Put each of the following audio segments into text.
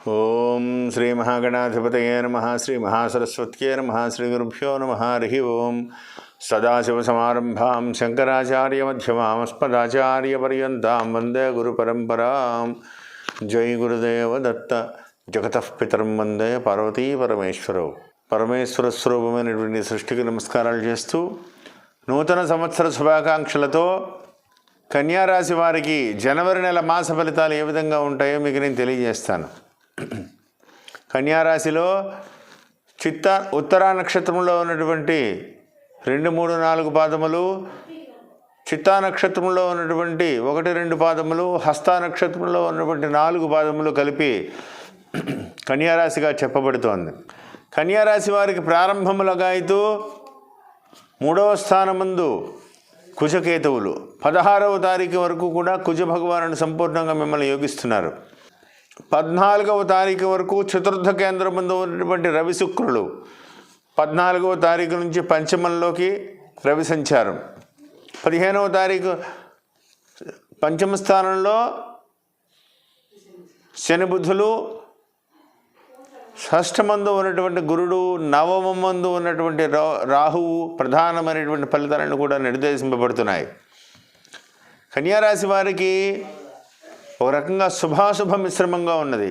ఓం శ్రీ మహాగణాధిపతయే నమః. శ్రీ మహాసరస్వత్యే నమః. శ్రీ గురుభ్యో నమః. హరి ఓం. సదాశివసమారంభాం శంకరాచార్యమధ్యమాం అస్మదాచార్యపర్యంతాం వందే గురుపరంపరాం. జై గురుదేవ దత్త. జగతః పితరం వందే పార్వతీ పరమేశ్వరౌ. పరమేశ్వర స్వరూపమైనటువంటి సృష్టికి నమస్కారాలు చేస్తూ నూతన సంవత్సర శుభాకాంక్షలతో కన్యారాశి వారికి జనవరి నెల మాస ఫలితాలు ఏ విధంగా ఉంటాయో మీకు నేను తెలియజేస్తాను. కన్యారాశిలో ఉత్తరా నక్షత్రంలో ఉన్నటువంటి 2, 3, 4 పాదములు, చిత్తా నక్షత్రంలో ఉన్నటువంటి 1, 2 పాదములు, హస్తా నక్షత్రంలో ఉన్నటువంటి 4 పాదములు కలిపి కన్యారాశిగా చెప్పబడుతోంది. కన్యారాశి వారికి ప్రారంభములుగా అయితే 3వ స్థానమందు కుజకేతువులు 16వ తారీఖు వరకు కూడా కుజ భగవానుడు సంపూర్ణంగా మిమ్మల్ని యోగిస్తున్నారు. 14వ తారీఖు వరకు చతుర్థ కేంద్రం ముందు ఉన్నటువంటి రవి శుక్రులు 14వ తారీఖు నుంచి పంచమంలోకి రవి సంచారం. 15వ తారీఖు పంచమ స్థానంలో శని బుధులు, షష్ఠమందు ఉన్నటువంటి గురుడు, నవమందు ఉన్నటువంటి రాహువు ప్రధానమైనటువంటి ఫలితాలను కూడా నిర్దేశింపబడుతున్నాయి. కన్యారాశి వారికి ఒక రకంగా శుభాశుభ మిశ్రమంగా ఉన్నది.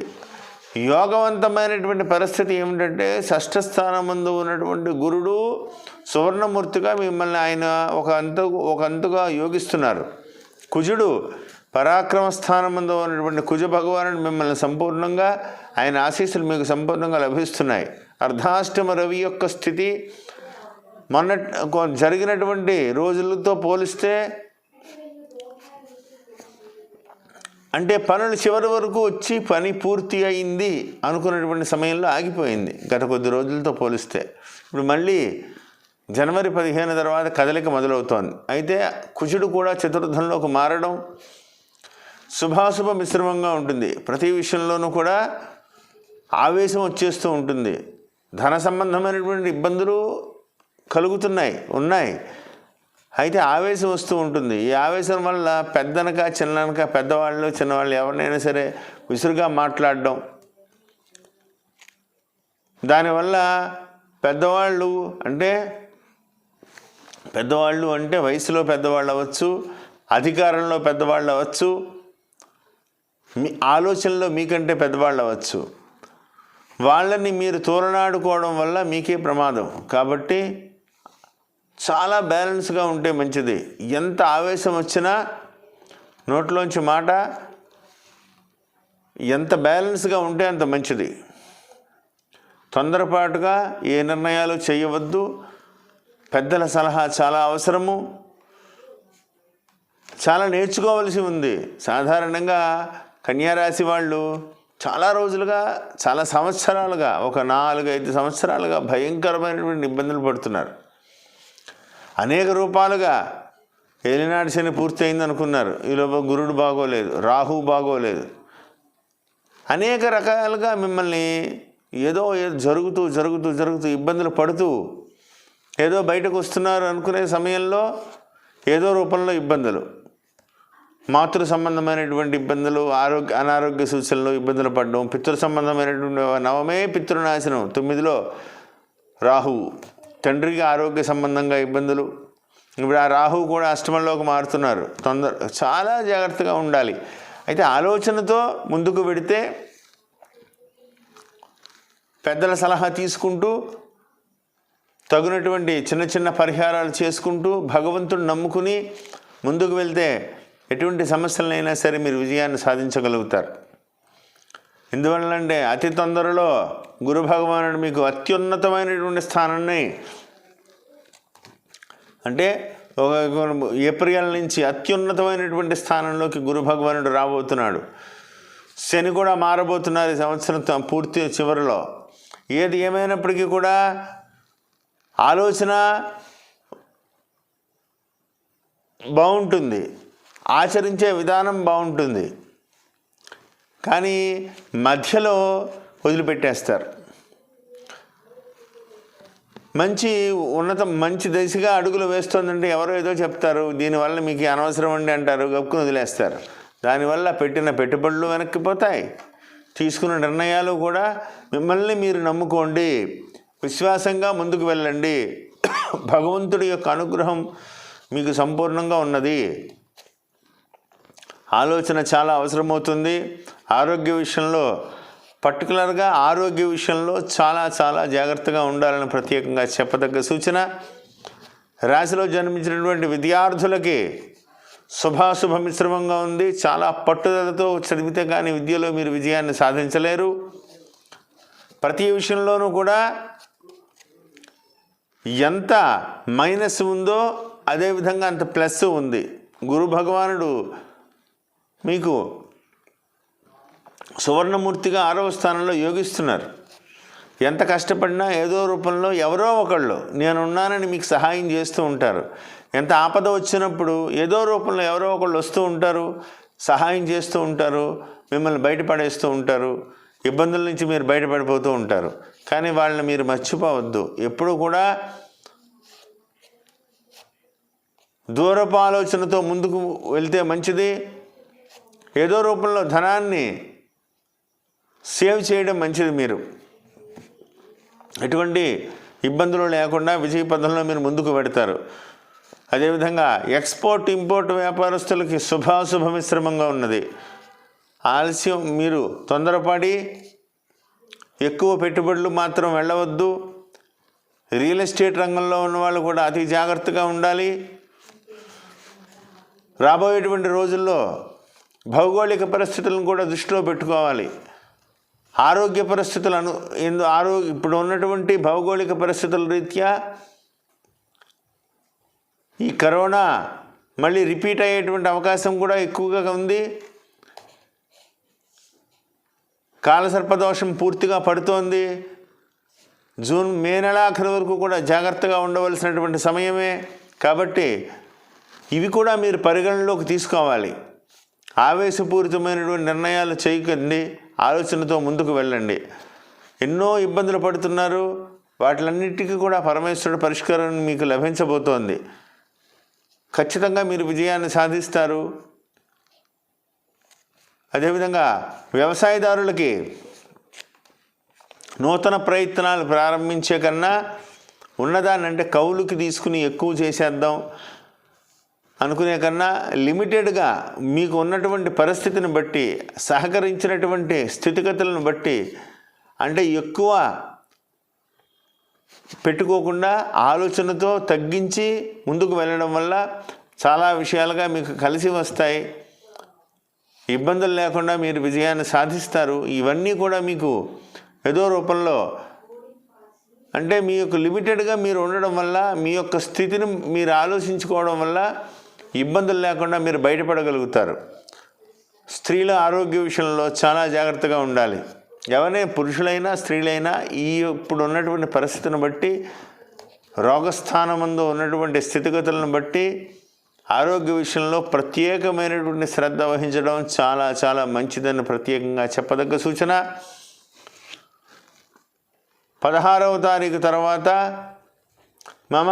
యోగవంతమైనటువంటి పరిస్థితి ఏమిటంటే షష్ఠ స్థానమందు ఉన్నటువంటి గురుడు సువర్ణమూర్తిగా మిమ్మల్ని ఆయన ఒక అంతుగా యోగిస్తున్నారు. కుజుడు పరాక్రమ స్థానమందు ఉన్నటువంటి కుజ భగవానుడు మిమ్మల్ని సంపూర్ణంగా ఆయన ఆశీస్సులు మీకు సంపూర్ణంగా లభిస్తున్నాయి. అర్ధాష్టమ రవి యొక్క స్థితి మొన్న జరిగినటువంటి రోజులతో పోలిస్తే అంటే పనులు చివరి వరకు వచ్చి పని పూర్తి అయింది అనుకున్నటువంటి సమయంలో ఆగిపోయింది గత కొద్ది రోజులతో పోలిస్తే. ఇప్పుడు మళ్ళీ జనవరి 15 తర్వాత కదలిక మొదలవుతోంది. అయితే కుజుడు కూడా చతుర్థంలోకి మారడం శుభాశుభ మిశ్రమంగా ఉంటుంది. ప్రతి విషయంలోనూ కూడా ఆవేశం వచ్చేస్తూ ఉంటుంది. ధన సంబంధమైనటువంటి ఇబ్బందులు ఉన్నాయి. అయితే ఆవేశం వస్తూ ఉంటుంది. ఈ ఆవేశం వల్ల పెద్దనక చిన్ననక పెద్దవాళ్ళు చిన్నవాళ్ళు ఎవరినైనా సరే విసురుగా మాట్లాడడం, దానివల్ల పెద్దవాళ్ళు అంటే వయసులో పెద్దవాళ్ళు అవ్వచ్చు, అధికారంలో పెద్దవాళ్ళు అవ్వచ్చు, మీ ఆలోచనలో మీకంటే పెద్దవాళ్ళు అవ్వచ్చు. వాళ్ళని మీరు తోలనాడుకోవడం వల్ల మీకే ప్రమాదం. కాబట్టి చాలా బ్యాలెన్స్గా ఉంటే మంచిది. ఎంత ఆవేశం వచ్చినా నోట్లోంచి మాట ఎంత బ్యాలెన్స్గా ఉంటే అంత మంచిది. తొందరపాటుగా ఏ నిర్ణయాలు చేయవద్దు. పెద్దల సలహా చాలా అవసరము. చాలా నేర్చుకోవలసి ఉంది. సాధారణంగా కన్యారాశి వాళ్ళు చాలా రోజులుగా, చాలా సంవత్సరాలుగా, ఒక 4-5 సంవత్సరాలుగా భయంకరమైనటువంటి ఇబ్బందులు పడుతున్నారు. అనేక రూపాలుగా ఏలినాటి శని పూర్తి అయింది అనుకున్నారు. ఈలోపు గురుడు బాగోలేదు, రాహువు బాగోలేదు, అనేక రకాలుగా మిమ్మల్ని ఏదో జరుగుతూ ఇబ్బందులు పడుతూ ఏదో బయటకు వస్తున్నారు అనుకునే సమయంలో ఏదో రూపంలో ఇబ్బందులు, మాతృ సంబంధమైనటువంటి ఇబ్బందులు, అనారోగ్య సూచనలు ఇబ్బందులు పడడం, పితృ సంబంధమైనటువంటి నవమే పితృనాశనం 9లో రాహువు, తండ్రికి ఆరోగ్య సంబంధంగా ఇబ్బందులు. ఇప్పుడు ఆ రాహువు కూడా అష్టమంలోకి మారుతున్నారు. చాలా జాగ్రత్తగా ఉండాలి. అయితే ఆలోచనతో ముందుకు వెడితే, పెద్దల సలహా తీసుకుంటూ తగినటువంటి చిన్న పరిహారాలు చేసుకుంటూ భగవంతుడు నమ్ముకుని ముందుకు వెళ్తే ఎటువంటి సమస్యలైనా సరే మీరు విజయాన్ని సాధించగలుగుతారు. ఎందువల్లంటే అతి తొందరలో గురు భగవానుడు మీకు అత్యున్నతమైనటువంటి స్థానాన్ని, అంటే ఏప్రిల్ నుంచి అత్యున్నతమైనటువంటి స్థానంలోకి గురు భగవానుడు రాబోతున్నాడు. శని కూడా మారబోతున్నారు ఈ సంవత్సరం పూర్తి చివరిలో. ఏది ఏమైనప్పటికీ కూడా ఆలోచన బాగుంటుంది, ఆచరించే విధానం బాగుంటుంది, కానీ మధ్యలో వదిలిపెట్టేస్తారు. మంచి దిశగా అడుగులు వేస్తుందంటే ఎవరో ఏదో చెప్తారు, దీనివల్ల మీకు అనవసరం అండి అంటారు, గప్పుకుని వదిలేస్తారు. దానివల్ల పెట్టిన పెట్టుబడులు వెనక్కిపోతాయి, తీసుకున్న నిర్ణయాలు కూడా మిమ్మల్ని మీరు నమ్ముకోండి, విశ్వాసంగా ముందుకు వెళ్ళండి. భగవంతుడి యొక్క అనుగ్రహం మీకు సంపూర్ణంగా ఉన్నది. ఆలోచన చాలా అవసరమవుతుంది. ఆరోగ్య విషయంలో, పర్టికులర్గా ఆరోగ్య విషయంలో చాలా చాలా జాగ్రత్తగా ఉండాలని ప్రత్యేకంగా చెప్పదగ్గ సూచన. రాశిలో జన్మించినటువంటి విద్యార్థులకి శుభాశుభ మిశ్రమంగా ఉంది. చాలా పట్టుదలతో చదివితే కానీ విద్యలో మీరు విజయాన్ని సాధించలేరు. ప్రతి విషయంలోనూ కూడా ఎంత మైనస్ ఉందో అదేవిధంగా అంత ప్లస్ ఉంది. గురు భగవానుడు మీకు సువర్ణమూర్తిగా 6వ స్థానంలో యోగిస్తున్నారు. ఎంత కష్టపడినా ఏదో రూపంలో ఎవరో ఒకళ్ళు నేనున్నానని మీకు సహాయం చేస్తూ ఉంటారు. ఎంత ఆపద వచ్చినప్పుడు ఏదో రూపంలో ఎవరో ఒకళ్ళు వస్తూ ఉంటారు, సహాయం చేస్తూ ఉంటారు, మిమ్మల్ని బయటపడేస్తూ ఉంటారు. ఇబ్బందుల నుంచి మీరు బయటపడిపోతూ ఉంటారు. కానీ వాళ్ళని మీరు మర్చిపోవద్దు. ఎప్పుడు కూడా దూరపు ఆలోచనతో ముందుకు వెళ్తే మంచిది. ఏదో రూపంలో ధనాన్ని సేవ్ చేయడం మంచిది. మీరు ఎటువంటి ఇబ్బందులు లేకుండా విజయ పథంలో మీరు ముందుకు పెడతారు. అదేవిధంగా ఎక్స్పోర్ట్ ఇంపోర్ట్ వ్యాపారస్తులకి శుభాశుభ మిశ్రమంగా ఉన్నది. ఆలస్యం, మీరు తొందరపడి ఎక్కువ పెట్టుబడులు మాత్రం వెళ్ళవద్దు. రియల్ ఎస్టేట్ రంగంలో ఉన్న వాళ్ళు కూడా అతి జాగ్రత్తగా ఉండాలి. రాబోయేటువంటి రోజుల్లో భౌగోళిక పరిస్థితులను కూడా దృష్టిలో పెట్టుకోవాలి. ఆరోగ్య పరిస్థితులను ఇప్పుడు ఉన్నటువంటి భౌగోళిక పరిస్థితుల రీత్యా ఈ కరోనా మళ్ళీ రిపీట్ అయ్యేటువంటి అవకాశం కూడా ఎక్కువగా ఉంది. కాలసర్పదోషం పూర్తిగా పడుతోంది. మే నెలాఖరు వరకు కూడా జాగ్రత్తగా ఉండవలసినటువంటి సమయమే. కాబట్టి ఇవి కూడా మీరు పరిగణనలోకి తీసుకోవాలి. ఆవేశపూరితమైనటువంటి నిర్ణయాలు చేయకండి, ఆలోచనతో ముందుకు వెళ్ళండి. ఎన్నో ఇబ్బందులు పడుతున్నారు, వాటిలన్నిటికీ కూడా పరమేశ్వరుడు పరిష్కారం మీకు లభించబోతోంది. ఖచ్చితంగా మీరు విజయాన్ని సాధిస్తారు. అదేవిధంగా వ్యవసాయదారులకి నూతన ప్రయత్నాలు ప్రారంభించే కన్నా ఉన్నదాన్ని అంటే కౌలుకి తీసుకుని ఎక్కువ చేసేద్దాం అనుకునే కన్నా లిమిటెడ్గా మీకు ఉన్నటువంటి పరిస్థితిని బట్టి, సహకరించినటువంటి స్థితిగతులను బట్టి అంటే ఎక్కువ పెట్టుకోకుండా ఆలోచనతో తగ్గించి ముందుకు వెళ్ళడం వల్ల చాలా విషయాలుగా మీకు కలిసి వస్తాయి. ఇబ్బందులు లేకుండా మీరు విజయాన్ని సాధిస్తారు. ఇవన్నీ కూడా మీకు ఏదో రూపంలో అంటే మీ యొక్క లిమిటెడ్గా మీరు ఉండడం వల్ల, మీ యొక్క స్థితిని మీరు ఆలోచించుకోవడం వల్ల ఇబ్బందులు లేకుండా మీరు బయటపడగలుగుతారు. స్త్రీల ఆరోగ్య విషయంలో చాలా జాగ్రత్తగా ఉండాలి. ఎవరైనా పురుషులైనా స్త్రీలైనా ఇప్పుడు ఉన్నటువంటి పరిస్థితిని బట్టి, రోగస్థానమందు ఉన్నటువంటి స్థితిగతులను బట్టి ఆరోగ్య విషయంలో ప్రత్యేకమైనటువంటి శ్రద్ధ వహించడం చాలా చాలా మంచిదని ప్రత్యేకంగా చెప్పదగ్గ సూచన. 16వ తారీఖు తర్వాత మమ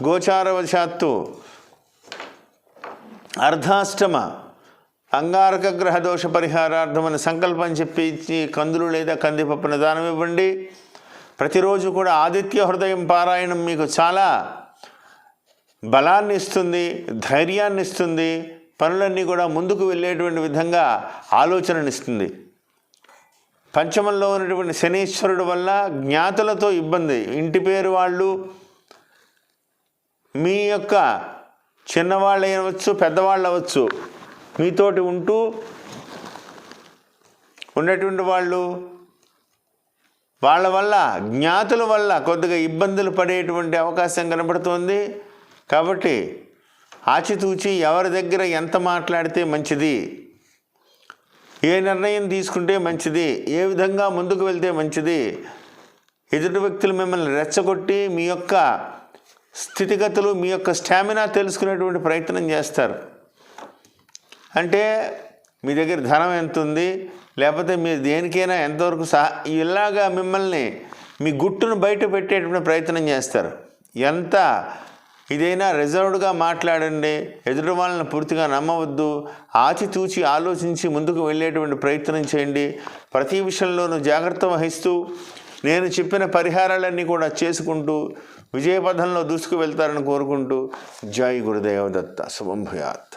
గోచారవశాత్తు అర్ధాష్టమ అంగారక గ్రహ దోష పరిహారార్థమని సంకల్పం చెప్పి కందులు లేదా కందిపప్పును దానం ఇవ్వండి. ప్రతిరోజు కూడా ఆదిత్య హృదయం పారాయణం మీకు చాలా బలాన్ని ఇస్తుంది, ధైర్యాన్ని ఇస్తుంది, పనులన్నీ కూడా ముందుకు వెళ్ళేటువంటి విధంగా ఆలోచననిస్తుంది. పంచమంలో ఉన్నటువంటి శనీశ్వరుడు వల్ల జ్ఞాతులతో ఇబ్బంది, ఇంటి పేరు వాళ్ళు, మీ యొక్క చిన్నవాళ్ళు అవ్వచ్చు, పెద్దవాళ్ళు అవ్వచ్చు, మీతోటి ఉంటూ ఉన్నటువంటి వాళ్ళు వాళ్ళ వల్ల, జ్ఞాతుల వల్ల కొద్దిగా ఇబ్బందులు పడేటువంటి అవకాశం కనబడుతోంది. కాబట్టి ఆచితూచి ఎవరి దగ్గర ఎంత మాట్లాడితే మంచిది, ఏ నిర్ణయం తీసుకుంటే మంచిది, ఏ విధంగా ముందుకు వెళ్తే మంచిది, ఎదుటి వ్యక్తులు మిమ్మల్ని రెచ్చగొట్టి మీ యొక్క స్థితిగతులు, మీ యొక్క స్టామినా తెలుసుకునేటువంటి ప్రయత్నం చేస్తారు. అంటే మీ దగ్గర ధనం ఎంత ఉంది, లేకపోతే మీరు దేనికైనా ఎంతవరకు ఇలాగా మిమ్మల్ని మీ గుట్టును బయట పెట్టేటువంటి ప్రయత్నం చేస్తారు. ఎంత ఇదైనా రిజర్వ్డ్గా మాట్లాడండి. ఎదుటి వాళ్ళని పూర్తిగా నమ్మవద్దు. ఆచితూచి ఆలోచించి ముందుకు వెళ్ళేటువంటి ప్రయత్నం చేయండి. ప్రతి విషయంలోనూ జాగ్రత్త వహిస్తూ నేను చెప్పిన పరిహారాలన్నీ కూడా చేసుకుంటూ విజయపథంలో దూసుకు వెళ్తారని కోరుకుంటూ జై గురుదేవ దత్త. శుభం భూయాత్.